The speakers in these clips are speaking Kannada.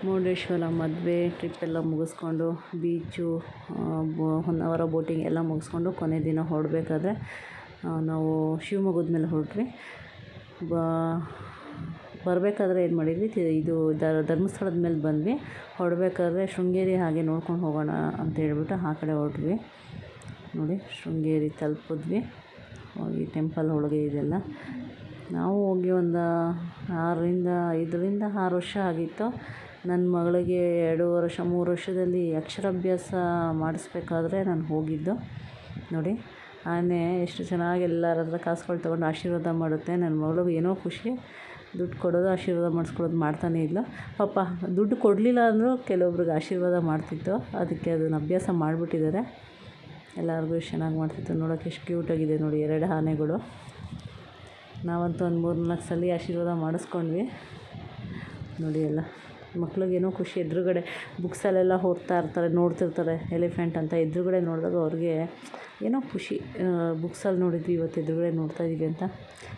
ಮುರುಡೇಶ್ವರ ಮದುವೆ ಟ್ರಿಪ್ಪೆಲ್ಲ ಮುಗಿಸ್ಕೊಂಡು ಬೀಚು ಹೊನ್ನಾವರ ಬೋಟಿಂಗ್ ಎಲ್ಲ ಮುಗಿಸ್ಕೊಂಡು ಕೊನೆ ದಿನ ಹೊರಡ್ಬೇಕಾದ್ರೆ ನಾವು ಶಿವಮೊಗ್ಗದ ಮೇಲೆ ಹೊರಟ್ವಿ. ಬರಬೇಕಾದ್ರೆ ಏನು ಮಾಡಿದ್ವಿ, ಇದು ಧರ್ಮಸ್ಥಳದ ಮೇಲೆ ಬಂದ್ವಿ. ಹೊರಡ್ಬೇಕಾದ್ರೆ ಶೃಂಗೇರಿ ಹಾಗೆ ನೋಡ್ಕೊಂಡು ಹೋಗೋಣ ಅಂತ ಹೇಳ್ಬಿಟ್ಟು ಆ ಕಡೆ ಹೊರಟ್ವಿ. ನೋಡಿ ಶೃಂಗೇರಿ ತಲುಪಿದ್ವಿ. ಹೋಗಿ ಟೆಂಪಲ್ ಒಳಗೆ ಇದೆಲ್ಲ ನಾವು ಹೋಗಿ ಒಂದು 5 ವರ್ಷ ಆಗಿತ್ತು. ನನ್ನ ಮಗಳಿಗೆ 2-3 ವರ್ಷದಲ್ಲಿ ಅಕ್ಷರಾಭ್ಯಾಸ ಮಾಡಿಸ್ಬೇಕಾದ್ರೆ ನಾನು ಹೋಗಿದ್ದು. ನೋಡಿ ಆನೆ ಎಷ್ಟು ಚೆನ್ನಾಗಿ ಎಲ್ಲರ ಹತ್ರ ಕಾಸುಗಳು ತೊಗೊಂಡು ಆಶೀರ್ವಾದ ಮಾಡುತ್ತೆ. ನನ್ನ ಮಗಳಿಗೆ ಏನೋ ಖುಷಿ, ದುಡ್ಡು ಕೊಡೋದು ಆಶೀರ್ವಾದ ಮಾಡಿಸ್ಕೊಡೋದು ಮಾಡ್ತಾನೇ ಇಲ್ಲ. ಪಾಪ ದುಡ್ಡು ಕೊಡಲಿಲ್ಲ ಅಂದರೂ ಕೆಲವೊಬ್ರಿಗೆ ಆಶೀರ್ವಾದ ಮಾಡ್ತಿತ್ತು. ಅದಕ್ಕೆ ಅದನ್ನು ಅಭ್ಯಾಸ ಮಾಡಿಬಿಟ್ಟಿದ್ದಾರೆ. ಎಲ್ಲರಿಗೂ ಎಷ್ಟು ಚೆನ್ನಾಗಿ ಮಾಡ್ತಿತ್ತು. ನೋಡೋಕೆ ಎಷ್ಟು ಕ್ಯೂಟಾಗಿದೆ ನೋಡಿ 2 ಆನೆಗಳು. ನಾವಂತೂ ಒಂದು 3-4 ಸಲ ಆಶೀರ್ವಾದ ಮಾಡಿಸ್ಕೊಂಡ್ವಿ. ನೋಡಿ ಎಲ್ಲ ಮಕ್ಳಿಗೇನೋ ಖುಷಿ. ಎದುರುಗಡೆ ಬುಕ್ಸಲ್ಲೆಲ್ಲ ಓದ್ತಾ ಇರ್ತಾರೆ, ನೋಡ್ತಿರ್ತಾರೆ ಎಲಿಫೆಂಟ್ ಅಂತ. ಎದುರುಗಡೆ ನೋಡಿದಾಗ ಅವ್ರಿಗೆ ಏನೋ ಖುಷಿ. ಬುಕ್ಸಲ್ಲಿ ನೋಡಿದ್ವಿ, ಇವತ್ತು ಎದುರುಗಡೆ ನೋಡ್ತಾ ಇದ್ದೀವಿ ಅಂತ.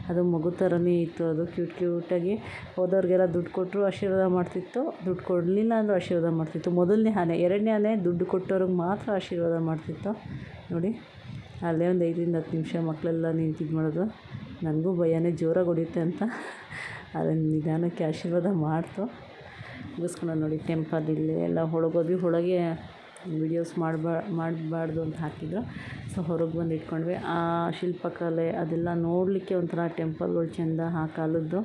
ಅದು ಮಗು ಥರನೇ ಇತ್ತು. ಅದು ಕ್ಯೂಟಾಗಿ ಹೋದವ್ರಿಗೆಲ್ಲ ದುಡ್ಡು ಕೊಟ್ಟರು ಆಶೀರ್ವಾದ ಮಾಡ್ತಿತ್ತು, ದುಡ್ಡು ಕೊಡಲಿಲ್ಲ ಅಂದರೂ ಆಶೀರ್ವಾದ ಮಾಡ್ತಿತ್ತು. ಮೊದಲನೇ ಆನೆ. 2ನೇ ಆನೆ ದುಡ್ಡು ಕೊಟ್ಟವ್ರಿಗೆ ಮಾತ್ರ ಆಶೀರ್ವಾದ ಮಾಡ್ತಿತ್ತು. ನೋಡಿ ಅಲ್ಲೇ ಒಂದು 5-10 ನಿಮಿಷ ಮಕ್ಕಳೆಲ್ಲ ನಿಂತಿದ್ದು ಮಾಡೋದು. ನನಗೂ ಭಯನೇ, ಜೋರಾಗಿ ಹೊಡಿಯುತ್ತೆ ಅಂತ. ಅದನ್ನು ನಿಧಾನಕ್ಕೆ ಆಶೀರ್ವಾದ ಮಾಡ್ತು. ಮುಗಿಸ್ಕೊಂಡು ನೋಡಿ ಟೆಂಪಲ್ ಇಲ್ಲಿ ಎಲ್ಲ ಒಳಗೋದ್ವಿ. ಒಳಗೆ ವೀಡಿಯೋಸ್ ಮಾಡಬಾರ್ದು ಅಂತ ಹಾಕಿದ್ರು. ಸೊ ಹೊರಗೆ ಬಂದು ಇಟ್ಕೊಂಡ್ವಿ. ಆ ಶಿಲ್ಪಕಲೆ ಅದೆಲ್ಲ ನೋಡಲಿಕ್ಕೆ ಒಂಥರ ಟೆಂಪಲ್ಗಳು ಚೆಂದ ಆ ಕಾಲದ್ದು.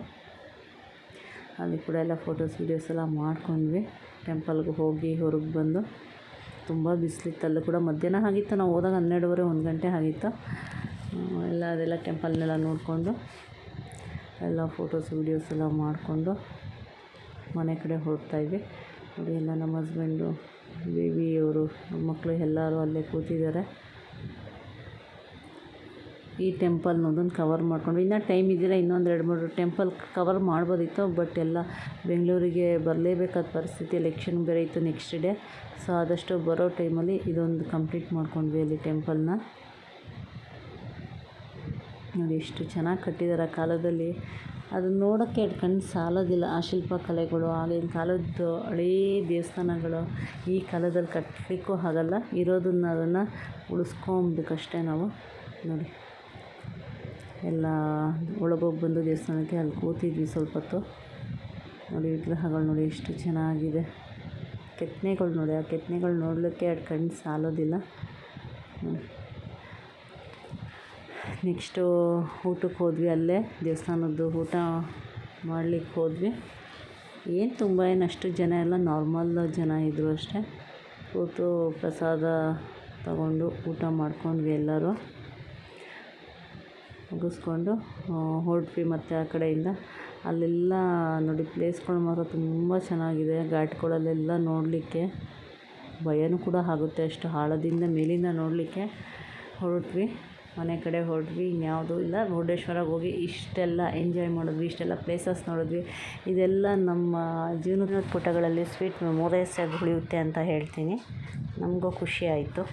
ಅಲ್ಲಿ ಕೂಡ ಎಲ್ಲ ಫೋಟೋಸ್ ವೀಡಿಯೋಸ್ ಎಲ್ಲ ಮಾಡ್ಕೊಂಡ್ವಿ. ಟೆಂಪಲ್ಗೆ ಹೋಗಿ ಹೊರಗೆ ಬಂದು ತುಂಬ ಬಿಸಿಲಿತ್ತು. ಅಲ್ಲೂ ಕೂಡ ಮಧ್ಯಾಹ್ನ ಆಗಿತ್ತು. ನಾವು ಹೋದಾಗ 12:30-1 ಗಂಟೆ ಆಗಿತ್ತು. ಅದೆಲ್ಲ ಟೆಂಪಲ್ನೆಲ್ಲ ನೋಡಿಕೊಂಡು ಎಲ್ಲ ಫೋಟೋಸ್ ವೀಡಿಯೋಸ್ ಎಲ್ಲ ಮಾಡಿಕೊಂಡು ಮನೆ ಕಡೆ ಹೊರಡ್ತಾಯಿದ್ವಿ. ನೋಡಿ ಎಲ್ಲ ನಮ್ಮ ಹಸ್ಬೆಂಡು, ಬೇಬಿಯವರು, ಮಕ್ಕಳು ಎಲ್ಲರೂ ಅಲ್ಲೇ ಕೂತಿದ್ದಾರೆ. ಈ ಟೆಂಪಲ್ನೊಂದನ್ನು ಕವರ್ ಮಾಡಿಕೊಂಡು ಇನ್ನೂ ಟೈಮ್ ಇದ್ದಿಲ್ಲ. ಇನ್ನೊಂದು 2-3 ಟೆಂಪಲ್ ಕವರ್ ಮಾಡ್ಬೋದಿತ್ತು. ಬಟ್ ಎಲ್ಲ ಬೆಂಗಳೂರಿಗೆ ಬರಲೇಬೇಕಾದ ಪರಿಸ್ಥಿತಿ. ಎಲೆಕ್ಷನ್ ಬೇರೆ ಇತ್ತು ನೆಕ್ಸ್ಟ್ ಡೇ. ಸೊ ಆದಷ್ಟು ಬರೋ ಟೈಮಲ್ಲಿ ಇದೊಂದು ಕಂಪ್ಲೀಟ್ ಮಾಡ್ಕೊಂಡ್ವಿ ಅಲ್ಲಿ ಟೆಂಪಲ್ನ. ನೋಡಿ ಎಷ್ಟು ಚೆನ್ನಾಗಿ ಕಟ್ಟಿದ್ದಾರೆ ಆ ಕಾಲದಲ್ಲಿ. ಅದನ್ನು ನೋಡೋಕ್ಕೆ ಕಣ್ಣು ಸಾಲೋದಿಲ್ಲ. ಆ ಶಿಲ್ಪಕಲೆಗಳು, ಆಗಿನ ಕಾಲದ್ದು ಹಳೇ ದೇವಸ್ಥಾನಗಳು ಈ ಕಾಲದಲ್ಲಿ ಕಟ್ಟಲಿಕ್ಕೂ ಆಗಲ್ಲ. ಅದನ್ನು ಉಳಿಸ್ಕೊಬೇಕಷ್ಟೇ ನಾವು. ನೋಡಿ ಎಲ್ಲ ಒಳಗೋಗಿ ಬಂದು ದೇವಸ್ಥಾನಕ್ಕೆ ಅಲ್ಲಿ ಕೂತಿದ್ವಿ ಸ್ವಲ್ಪ ಹೊತ್ತು. ನೋಡಿ ವಿಗ್ರಹಗಳು ನೋಡಿ ಎಷ್ಟು ಚೆನ್ನಾಗಿದೆ. ಕೆತ್ತನೆಗಳು ನೋಡಿ, ಆ ಕೆತ್ತನೆಗಳು ನೋಡಲಿಕ್ಕೆ ಕಣ್ಣು ಸಾಲೋದಿಲ್ಲ. ನೆಕ್ಸ್ಟು ಊಟಕ್ಕೆ ಹೋದ್ವಿ. ಅಲ್ಲೇ ದೇವಸ್ಥಾನದ್ದು ಊಟ ಮಾಡಲಿಕ್ಕೆ ಹೋದ್ವಿ. ಏನು ತುಂಬ ಅಷ್ಟು ಜನ ಎಲ್ಲ, ನಾರ್ಮಲ್ ಜನ ಇದ್ದರು ಅಷ್ಟೇ. ಕೂತು ಪ್ರಸಾದ ತಗೊಂಡು ಊಟ ಮಾಡ್ಕೊಂಡ್ವಿ. ಎಲ್ಲರೂ ಮುಗಿಸ್ಕೊಂಡು ಹೊರಟ್ವಿ. ಮತ್ತು ಆ ಕಡೆಯಿಂದ ಅಲ್ಲೆಲ್ಲ ನೋಡಿ ಪ್ಲೇಸ್ಗಳು ಮಾತ್ರ ತುಂಬ ಚೆನ್ನಾಗಿದೆ. ಘಾಟ್ಗಳಲ್ಲೆಲ್ಲ ನೋಡಲಿಕ್ಕೆ ಭಯನೂ ಕೂಡ ಆಗುತ್ತೆ, ಅಷ್ಟು ಆಳದಿಂದ ಮೇಲಿಂದ ನೋಡಲಿಕ್ಕೆ. ಹೊರಟ್ವಿ, ಮನೆ ಕಡೆ ಹೊರಟ್ವಿ. ಇನ್ಯಾವುದೂ ಇಲ್ಲ. ಮುರುಡೇಶ್ವರಕ್ಕೆ ಹೋಗಿ ಇಷ್ಟೆಲ್ಲ ಎಂಜಾಯ್ ಮಾಡಿದ್ವಿ, ಇಷ್ಟೆಲ್ಲ ಪ್ಲೇಸಸ್ ನೋಡಿದ್ವಿ. ಇದೆಲ್ಲ ನಮ್ಮ ಜೀವನದ ಪುಟಗಳಲ್ಲಿ ಸ್ವೀಟ್ ಮೆಮೊರೀಸ್ ಆಗಿ ಉಳಿಯುತ್ತೆ ಅಂತ ಹೇಳ್ತೀನಿ. ನಮಗೂ ಖುಷಿ ಆಯಿತು.